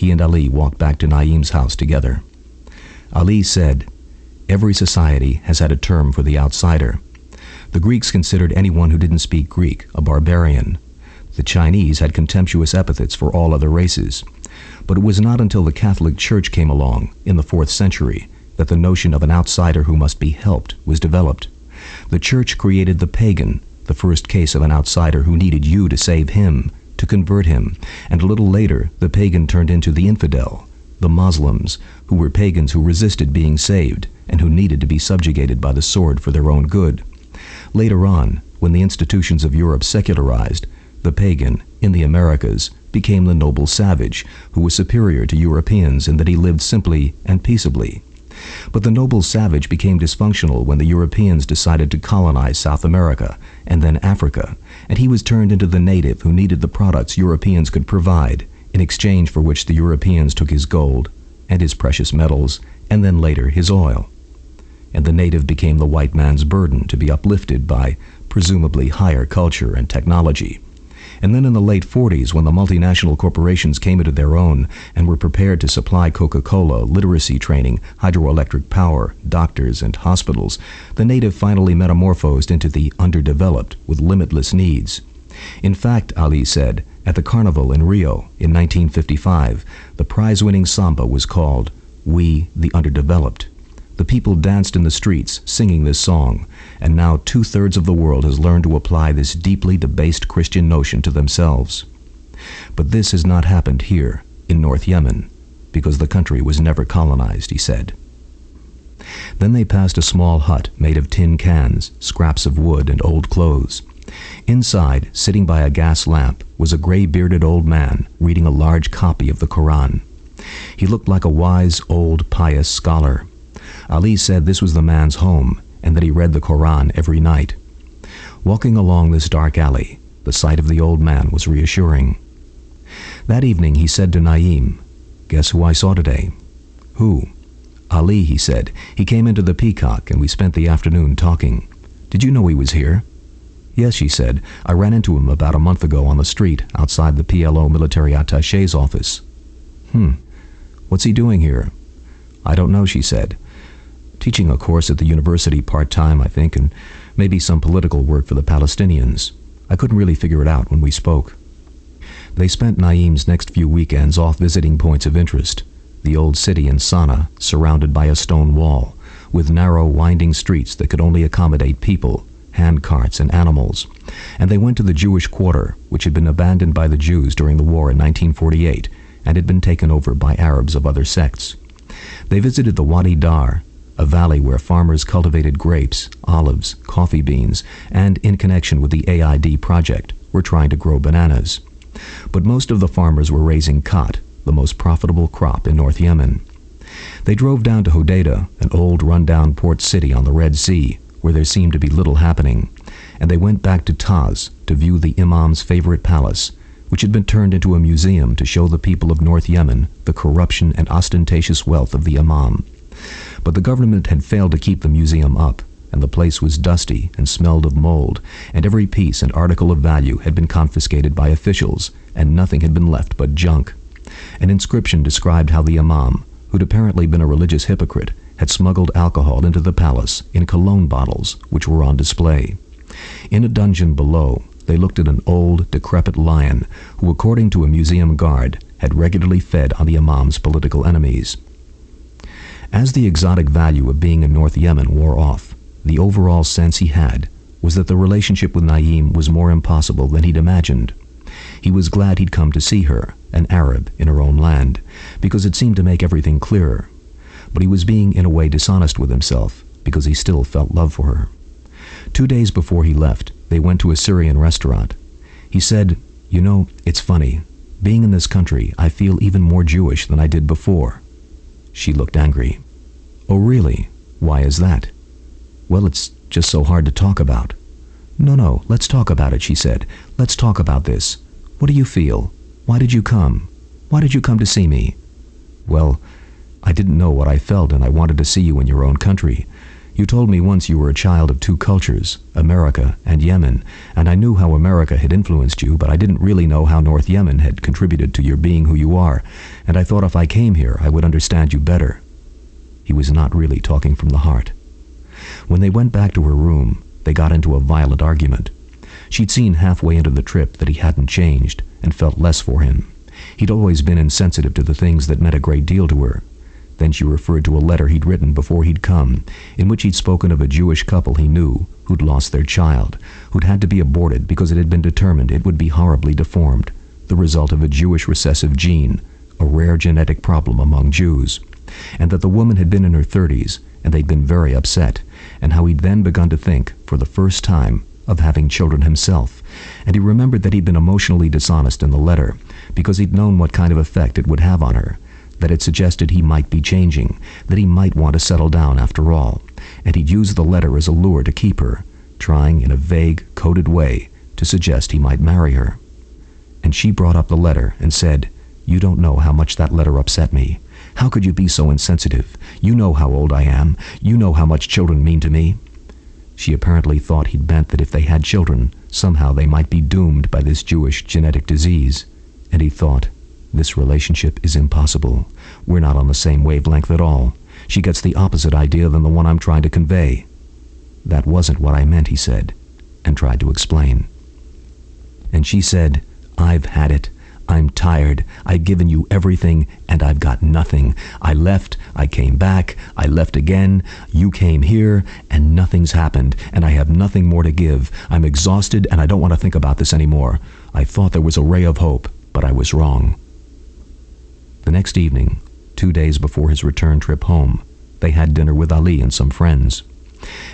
he and Ali walked back to Naeem's house together. Ali said, "Every society has had a term for the outsider. The Greeks considered anyone who didn't speak Greek a barbarian. The Chinese had contemptuous epithets for all other races. But it was not until the Catholic Church came along, in the 4th century, that the notion of an outsider who must be helped was developed. The Church created the pagan, the first case of an outsider who needed you to save him, to convert him, and a little later the pagan turned into the infidel, the Muslims, who were pagans who resisted being saved and who needed to be subjugated by the sword for their own good. Later on, when the institutions of Europe secularized, the pagan, in the Americas, became the noble savage, who was superior to Europeans in that he lived simply and peaceably. But the noble savage became dysfunctional when the Europeans decided to colonize South America and then Africa, and he was turned into the native who needed the products Europeans could provide, in exchange for which the Europeans took his gold and his precious metals, and then later his oil. And the native became the white man's burden to be uplifted by presumably higher culture and technology. And then in the late 40s, when the multinational corporations came into their own and were prepared to supply Coca-Cola, literacy training, hydroelectric power, doctors, and hospitals, the native finally metamorphosed into the underdeveloped with limitless needs. In fact, Ali said, at the carnival in Rio in 1955, the prize-winning samba was called "We the Underdeveloped." The people danced in the streets singing this song, and now 2/3 of the world has learned to apply this deeply debased Christian notion to themselves. But this has not happened here, in North Yemen, because the country was never colonized, he said. Then they passed a small hut made of tin cans, scraps of wood, and old clothes. Inside, sitting by a gas lamp, was a gray-bearded old man reading a large copy of the Quran. He looked like a wise, old, pious scholar. Ali said this was the man's home, and that he read the Quran every night. Walking along this dark alley, the sight of the old man was reassuring. That evening he said to Naeem, "Guess who I saw today?" "Who?" "Ali," he said. "He came into the Peacock, and we spent the afternoon talking. Did you know he was here?" "Yes," she said. "I ran into him about a month ago on the street, outside the PLO military attaché's office." "What's he doing here?" "I don't know," she said. "Teaching a course at the university part-time, I think, and maybe some political work for the Palestinians. I couldn't really figure it out when we spoke." They spent Naeem's next few weekends off visiting points of interest. The old city in Sana'a, surrounded by a stone wall, with narrow, winding streets that could only accommodate people, hand carts, and animals. And they went to the Jewish quarter, which had been abandoned by the Jews during the war in 1948, and had been taken over by Arabs of other sects. They visited the Wadi Dar, a valley where farmers cultivated grapes, olives, coffee beans, and, in connection with the AID project, were trying to grow bananas. But most of the farmers were raising khat, the most profitable crop in North Yemen. They drove down to Hodeidah, an old run-down port city on the Red Sea, where there seemed to be little happening, and they went back to Taz to view the Imam's favorite palace, which had been turned into a museum to show the people of North Yemen the corruption and ostentatious wealth of the Imam. But the government had failed to keep the museum up, and the place was dusty and smelled of mold, and every piece and article of value had been confiscated by officials, and nothing had been left but junk. An inscription described how the Imam, who'd apparently been a religious hypocrite, had smuggled alcohol into the palace in cologne bottles, which were on display. In a dungeon below, they looked at an old, decrepit lion who, according to a museum guard, had regularly fed on the Imam's political enemies. As the exotic value of being in North Yemen wore off, the overall sense he had was that the relationship with Naeem was more impossible than he'd imagined. He was glad he'd come to see her, an Arab in her own land, because it seemed to make everything clearer. But he was being in a way dishonest with himself, because he still felt love for her. 2 days before he left, they went to a Syrian restaurant. He said, "You know, it's funny. Being in this country, I feel even more Jewish than I did before." She looked angry. "Oh, really? Why is that?" "Well, it's just so hard to talk about." No, let's talk about it," she said. "Let's talk about this. What do you feel? Why did you come? Why did you come to see me?" "Well, I didn't know what I felt, and I wanted to see you in your own country. You told me once you were a child of two cultures, America and Yemen, and I knew how America had influenced you, but I didn't really know how North Yemen had contributed to your being who you are, and I thought if I came here I would understand you better." He was not really talking from the heart. When they went back to her room, they got into a violent argument. She'd seen halfway into the trip that he hadn't changed, and felt less for him. He'd always been insensitive to the things that meant a great deal to her. Then she referred to a letter he'd written before he'd come, in which he'd spoken of a Jewish couple he knew who'd lost their child, who'd had to be aborted because it had been determined it would be horribly deformed, the result of a Jewish recessive gene, a rare genetic problem among Jews, and that the woman had been in her 30s, and they'd been very upset, and how he'd then begun to think, for the first time, of having children himself, and he remembered that he'd been emotionally dishonest in the letter, because he'd known what kind of effect it would have on her, that it suggested he might be changing, that he might want to settle down after all, and he'd used the letter as a lure to keep her, trying in a vague, coded way to suggest he might marry her. And she brought up the letter and said, "You don't know how much that letter upset me. How could you be so insensitive? You know how old I am. You know how much children mean to me." She apparently thought he'd meant that if they had children, somehow they might be doomed by this Jewish genetic disease. And he thought, "This relationship is impossible. We're not on the same wavelength at all. She gets the opposite idea than the one I'm trying to convey." "That wasn't what I meant," he said, and tried to explain. And she said, "I've had it. I'm tired. I've given you everything, and I've got nothing. I left, I came back, I left again, you came here, and nothing's happened, and I have nothing more to give. I'm exhausted, and I don't want to think about this anymore. I thought there was a ray of hope, but I was wrong." The next evening, 2 days before his return trip home, they had dinner with Ali and some friends.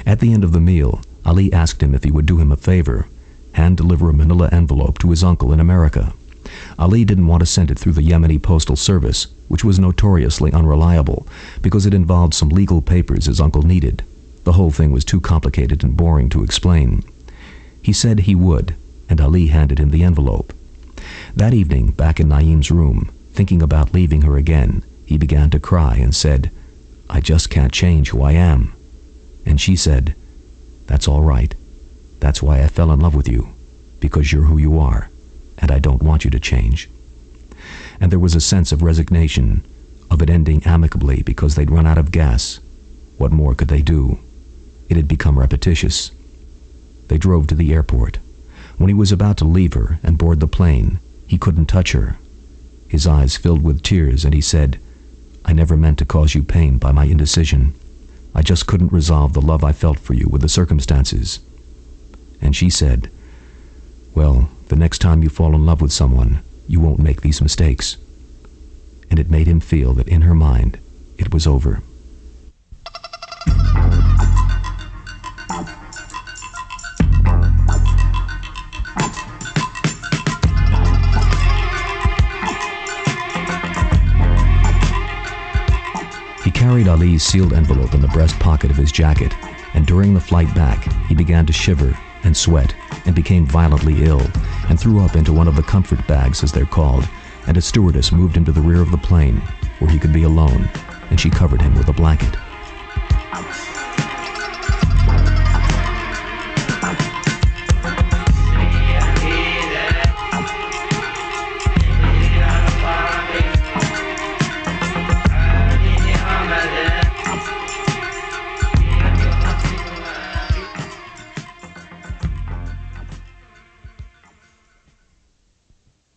At the end of the meal, Ali asked him if he would do him a favor, hand-deliver a manila envelope to his uncle in America. Ali didn't want to send it through the Yemeni postal service, which was notoriously unreliable, because it involved some legal papers his uncle needed. The whole thing was too complicated and boring to explain. He said he would, and Ali handed him the envelope. That evening, back in Naeem's room, thinking about leaving her again, he began to cry and said, "I just can't change who I am." And she said, "That's all right. That's why I fell in love with you, because you're who you are, and I don't want you to change." And there was a sense of resignation, of it ending amicably because they'd run out of gas. What more could they do? It had become repetitious. They drove to the airport. When he was about to leave her and board the plane, he couldn't touch her. His eyes filled with tears, and he said, "I never meant to cause you pain by my indecision. I just couldn't resolve the love I felt for you with the circumstances." And she said, "Well, the next time you fall in love with someone, you won't make these mistakes." And it made him feel that in her mind, it was over. He carried Ali's sealed envelope in the breast pocket of his jacket, and during the flight back, he began to shiver and sweat and became violently ill and threw up into one of the comfort bags, as they're called, and a stewardess moved him to the rear of the plane where he could be alone, and she covered him with a blanket.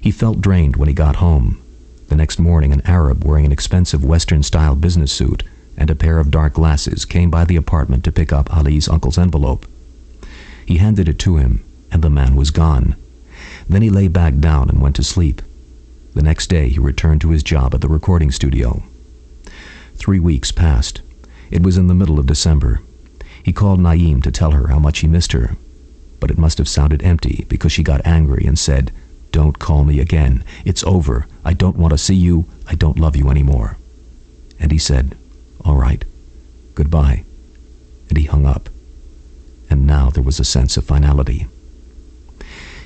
He felt drained when he got home. The next morning, an Arab wearing an expensive Western-style business suit and a pair of dark glasses came by the apartment to pick up Ali's uncle's envelope. He handed it to him, and the man was gone. Then he lay back down and went to sleep. The next day, he returned to his job at the recording studio. 3 weeks passed. It was in the middle of December. He called Naeem to tell her how much he missed her, but it must have sounded empty because she got angry and said, "Don't call me again. It's over. I don't want to see you. I don't love you anymore." And he said, "All right. Goodbye." And he hung up. And now there was a sense of finality.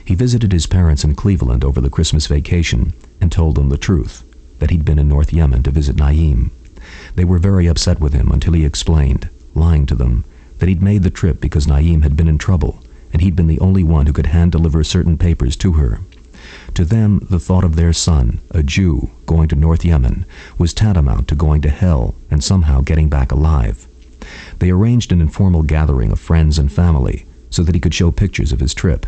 He visited his parents in Cleveland over the Christmas vacation and told them the truth, that he'd been in North Yemen to visit Naeem. They were very upset with him until he explained, lying to them that he'd made the trip because Naeem had been in trouble, and he'd been the only one who could hand-deliver certain papers to her. To them, the thought of their son, a Jew, going to North Yemen was tantamount to going to hell and somehow getting back alive. They arranged an informal gathering of friends and family so that he could show pictures of his trip,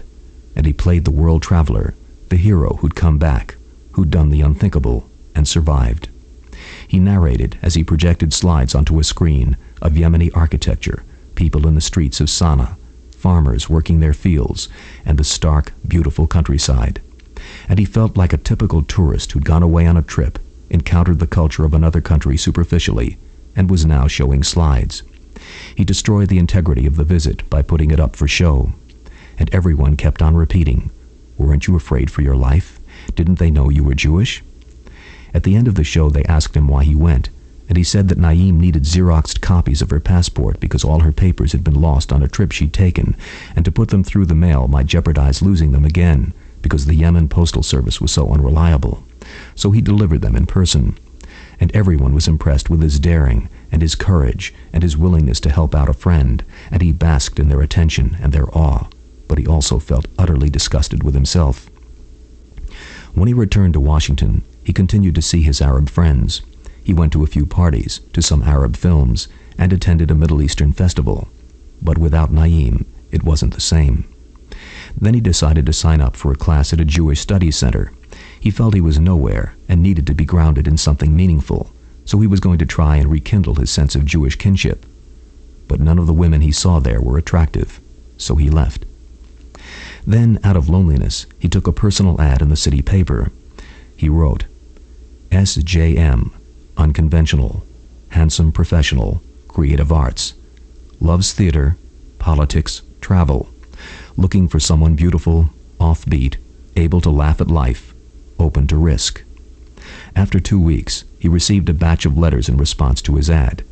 and he played the world traveler, the hero who'd come back, who'd done the unthinkable and survived. He narrated as he projected slides onto a screen of Yemeni architecture, people in the streets of Sana'a, farmers working their fields, and the stark, beautiful countryside. And he felt like a typical tourist who'd gone away on a trip, encountered the culture of another country superficially, and was now showing slides. He destroyed the integrity of the visit by putting it up for show. And everyone kept on repeating, "Weren't you afraid for your life? Didn't they know you were Jewish?" At the end of the show, they asked him why he went, and he said that Naeem needed Xeroxed copies of her passport because all her papers had been lost on a trip she'd taken, and to put them through the mail might jeopardize losing them again because the Yemen postal service was so unreliable. So he delivered them in person. And everyone was impressed with his daring and his courage and his willingness to help out a friend, and he basked in their attention and their awe, but he also felt utterly disgusted with himself. When he returned to Washington, he continued to see his Arab friends. He went to a few parties, to some Arab films, and attended a Middle Eastern festival. But without Naeem, it wasn't the same. Then he decided to sign up for a class at a Jewish studies center. He felt he was nowhere and needed to be grounded in something meaningful, so he was going to try and rekindle his sense of Jewish kinship. But none of the women he saw there were attractive, so he left. Then, out of loneliness, he took a personal ad in the city paper. He wrote, "SJM, unconventional, handsome professional, creative arts, loves theater, politics, travel, looking for someone beautiful, offbeat, able to laugh at life, open to risk." After 2 weeks, he received a batch of letters in response to his ad.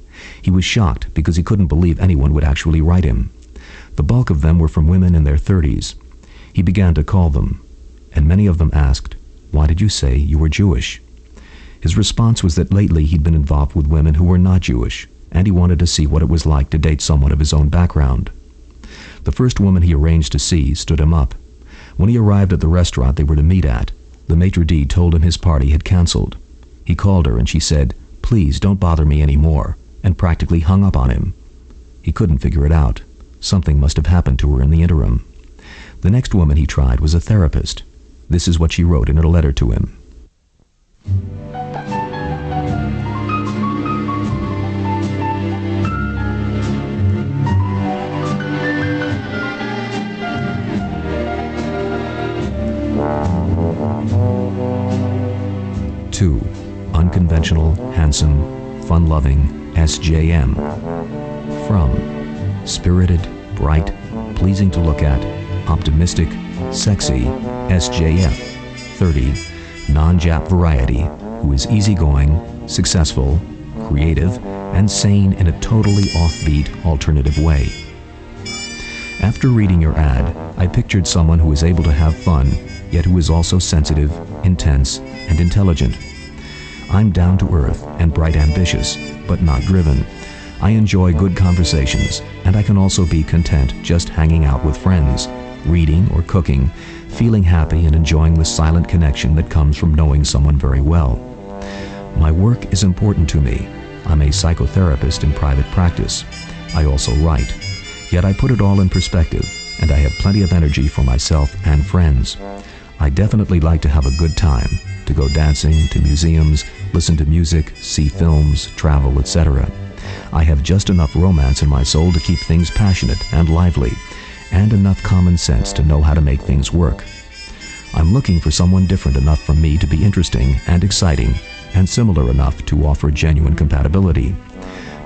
He was shocked because he couldn't believe anyone would actually write him. The bulk of them were from women in their 30s. He began to call them, and many of them asked, "Why did you say you were Jewish?" His response was that lately he'd been involved with women who were not Jewish, and he wanted to see what it was like to date someone of his own background. The first woman he arranged to see stood him up. When he arrived at the restaurant they were to meet at, the maitre d' told him his party had canceled. He called her and she said, "Please don't bother me anymore," and practically hung up on him. He couldn't figure it out. Something must have happened to her in the interim. The next woman he tried was a therapist. This is what she wrote in her letter to him. To unconventional, handsome, fun-loving SJM. From spirited, bright, pleasing to look at, optimistic, sexy SJF, 30, non-Jap variety, who is easygoing, successful, creative, and sane in a totally offbeat, alternative way. After reading your ad, I pictured someone who is able to have fun, yet who is also sensitive, intense, and intelligent. I'm down to earth and bright ambitious, but not driven. I enjoy good conversations, and I can also be content just hanging out with friends, reading or cooking, feeling happy and enjoying the silent connection that comes from knowing someone very well. My work is important to me. I'm a psychotherapist in private practice. I also write. Yet I put it all in perspective, and I have plenty of energy for myself and friends. I definitely like to have a good time, to go dancing, to museums, listen to music, see films, travel, etc. I have just enough romance in my soul to keep things passionate and lively, and enough common sense to know how to make things work. I'm looking for someone different enough from me to be interesting and exciting, and similar enough to offer genuine compatibility.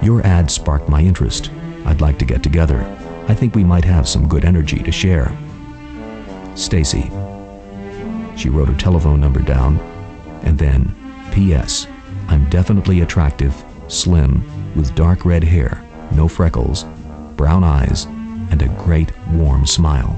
Your ad sparked my interest. I'd like to get together. I think we might have some good energy to share. Stacy. She wrote her telephone number down, and then, P.S. I'm definitely attractive, slim, with dark red hair, no freckles, brown eyes, and a great warm smile.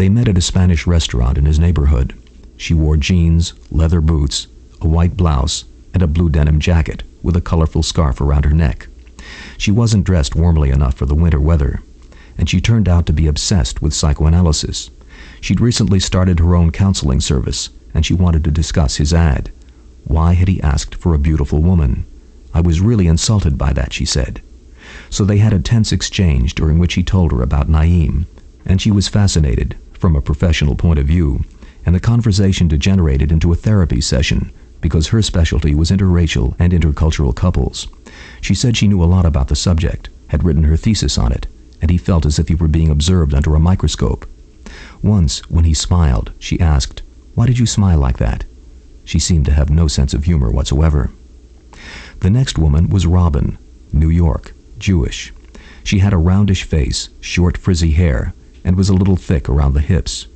They met at a Spanish restaurant in his neighborhood. She wore jeans, leather boots, a white blouse, and a blue denim jacket with a colorful scarf around her neck. She wasn't dressed warmly enough for the winter weather, and she turned out to be obsessed with psychoanalysis. She'd recently started her own counseling service, and she wanted to discuss his ad. Why had he asked for a beautiful woman? I was really insulted by that, she said. So they had a tense exchange during which he told her about Naeem, and she was fascinated from a professional point of view, and the conversation degenerated into a therapy session because her specialty was interracial and intercultural couples. She said she knew a lot about the subject, had written her thesis on it, and he felt as if he were being observed under a microscope. Once, when he smiled, she asked, "Why did you smile like that?" She seemed to have no sense of humor whatsoever. The next woman was Robin, New York, Jewish. She had a roundish face, short frizzy hair, and was a little thick around the hips.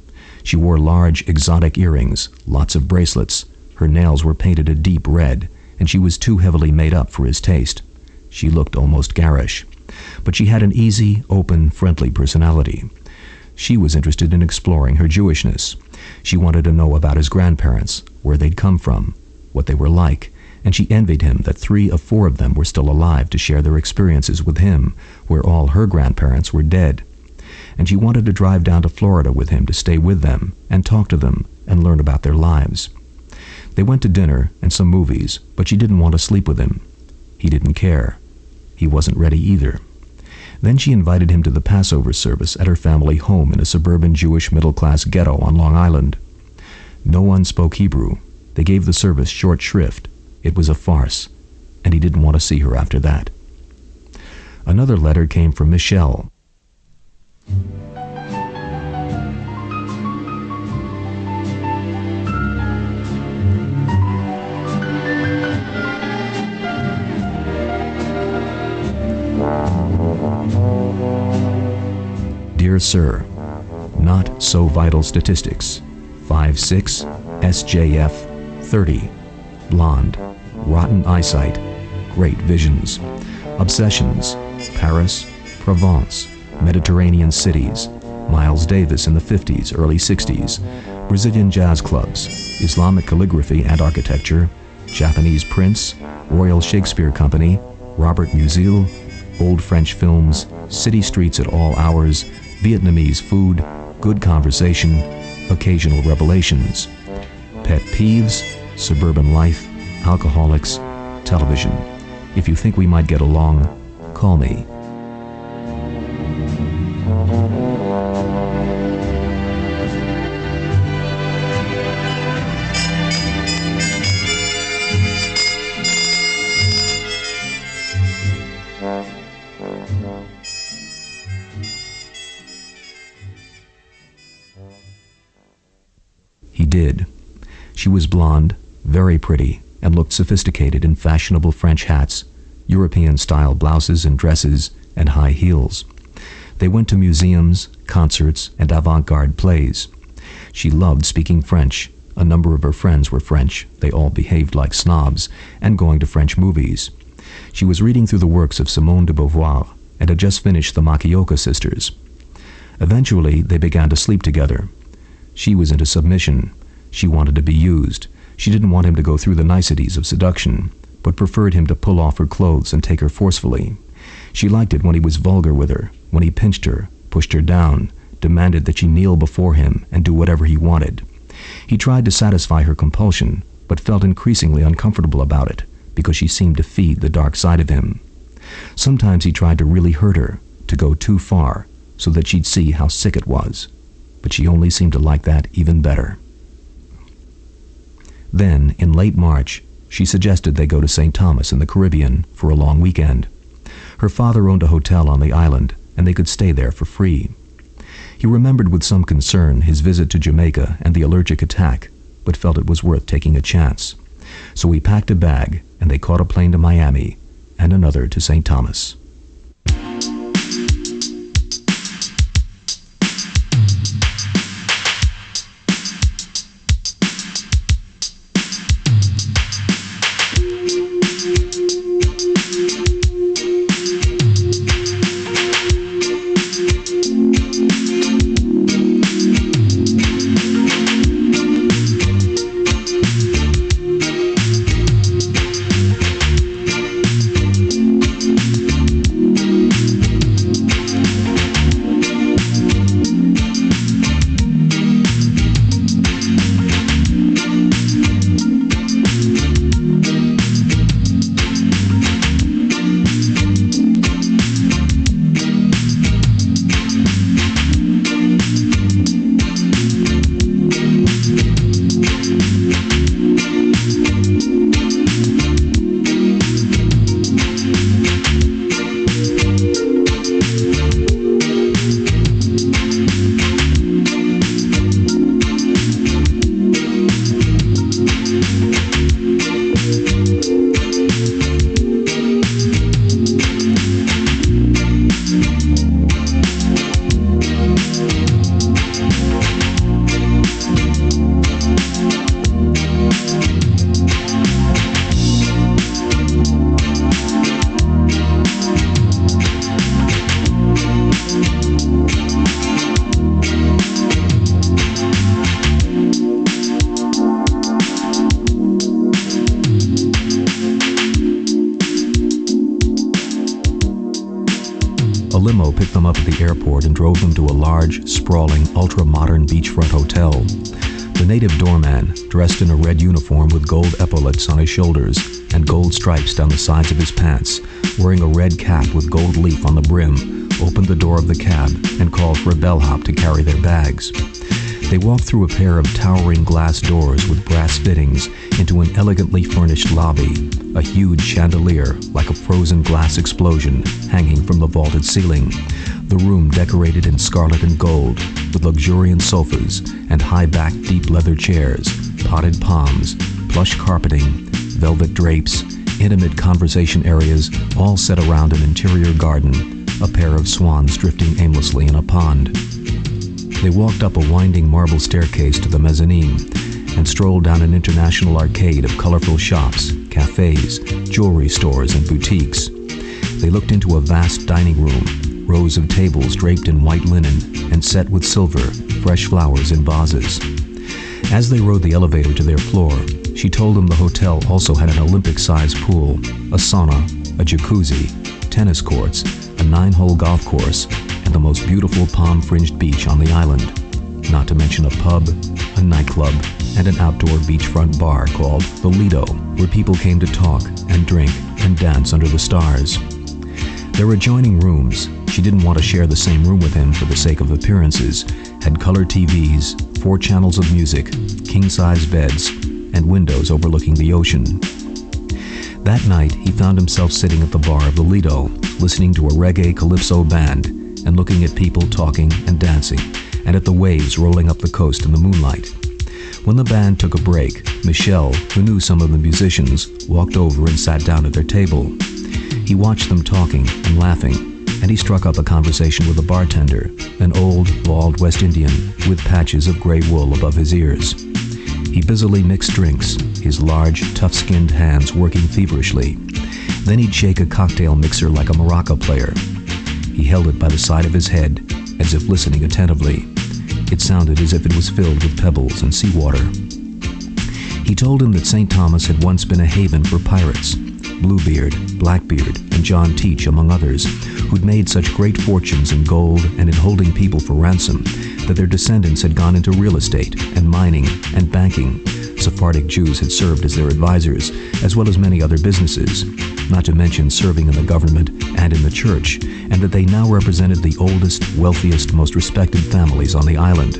She wore large, exotic earrings, lots of bracelets. Her nails were painted a deep red, and she was too heavily made up for his taste. She looked almost garish, but she had an easy, open, friendly personality. She was interested in exploring her Jewishness. She wanted to know about his grandparents, where they'd come from, what they were like, and she envied him that 3 of 4 of them were still alive to share their experiences with him, where all her grandparents were dead. And she wanted to drive down to Florida with him to stay with them and talk to them and learn about their lives. They went to dinner and some movies, but she didn't want to sleep with him. He didn't care. He wasn't ready either. Then she invited him to the Passover service at her family home in a suburban Jewish middle-class ghetto on Long Island. No one spoke Hebrew. They gave the service short shrift. It was a farce, and he didn't want to see her after that. Another letter came from Michelle. Dear Sir, not so vital statistics. 5'6", SJF, 30, blonde, rotten eyesight, great visions, obsessions, Paris, Provence, Mediterranean cities, Miles Davis in the 50s, early 60s, Brazilian jazz clubs, Islamic calligraphy and architecture, Japanese prints, Royal Shakespeare Company, Robert Musil, old French films, city streets at all hours, Vietnamese food, good conversation, occasional revelations, pet peeves, suburban life, alcoholics, television. If you think we might get along, call me. He did. She was blonde, very pretty, and looked sophisticated in fashionable French hats, European-style blouses and dresses, and high heels. They went to museums, concerts, and avant-garde plays. She loved speaking French. A number of her friends were French. They all behaved like snobs, and going to French movies. She was reading through the works of Simone de Beauvoir, and had just finished the Makioka sisters. Eventually, they began to sleep together. She was into submission. She wanted to be used. She didn't want him to go through the niceties of seduction, but preferred him to pull off her clothes and take her forcefully. She liked it when he was vulgar with her, when he pinched her, pushed her down, demanded that she kneel before him and do whatever he wanted. He tried to satisfy her compulsion, but felt increasingly uncomfortable about it, because she seemed to feed the dark side of him. Sometimes he tried to really hurt her, to go too far, so that she'd see how sick it was. But she only seemed to like that even better. Then, in late March, she suggested they go to St. Thomas in the Caribbean for a long weekend. Her father owned a hotel on the island, and they could stay there for free. He remembered with some concern his visit to Jamaica and the allergic attack, but felt it was worth taking a chance. So he packed a bag, and they caught a plane to Miami, and another to St. Thomas. limo picked them up at the airport and drove them to a large, sprawling, ultra-modern beachfront hotel. The native doorman, dressed in a red uniform with gold epaulets on his shoulders and gold stripes down the sides of his pants, wearing a red cap with gold leaf on the brim, opened the door of the cab and called for a bellhop to carry their bags. They walked through a pair of towering glass doors with brass fittings into an elegantly furnished lobby, a huge chandelier like a frozen glass explosion hanging from the vaulted ceiling. The room decorated in scarlet and gold, with luxuriant sofas and high-backed deep leather chairs, potted palms, plush carpeting, velvet drapes, intimate conversation areas, all set around an interior garden, a pair of swans drifting aimlessly in a pond. They walked up a winding marble staircase to the mezzanine and strolled down an international arcade of colorful shops, cafes, jewelry stores, and boutiques. They looked into a vast dining room, rows of tables draped in white linen and set with silver, fresh flowers in vases. As they rode the elevator to their floor, she told them the hotel also had an Olympic-sized pool, a sauna, a jacuzzi, tennis courts, a 9-hole golf course, and the most beautiful palm-fringed beach on the island, not to mention a pub, a nightclub, and an outdoor beachfront bar called the Lido, where people came to talk and drink and dance under the stars. Their adjoining rooms, she didn't want to share the same room with him for the sake of appearances, had color TVs, 4 channels of music, king-size beds, and windows overlooking the ocean. That night, he found himself sitting at the bar of the Lido, listening to a reggae calypso band and looking at people talking and dancing, and at the waves rolling up the coast in the moonlight. When the band took a break, Michel, who knew some of the musicians, walked over and sat down at their table. He watched them talking and laughing, and he struck up a conversation with a bartender, an old, bald West Indian with patches of gray wool above his ears. He busily mixed drinks, his large, tough-skinned hands working feverishly. Then he'd shake a cocktail mixer like a maraca player. He held it by the side of his head, as if listening attentively. It sounded as if it was filled with pebbles and seawater. He told him that St. Thomas had once been a haven for pirates, Bluebeard, Blackbeard, and John Teach, among others, who'd made such great fortunes in gold and in holding people for ransom that their descendants had gone into real estate and mining and banking. Sephardic Jews had served as their advisors, as well as many other businesses, not to mention serving in the government and in the church, and that they now represented the oldest, wealthiest, most respected families on the island.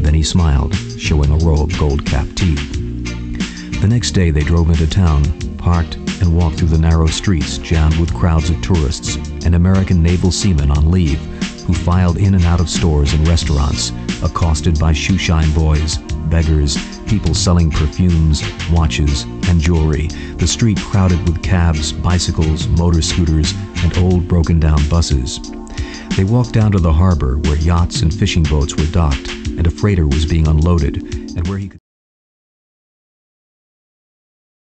Then he smiled, showing a row of gold-capped teeth. The next day they drove into town, parked, and walked through the narrow streets jammed with crowds of tourists and American naval seamen on leave who filed in and out of stores and restaurants, accosted by shoeshine boys, beggars, people selling perfumes, watches, and jewelry, the street crowded with cabs, bicycles, motor scooters, and old broken-down buses. They walked down to the harbor where yachts and fishing boats were docked and a freighter was being unloaded, and where he could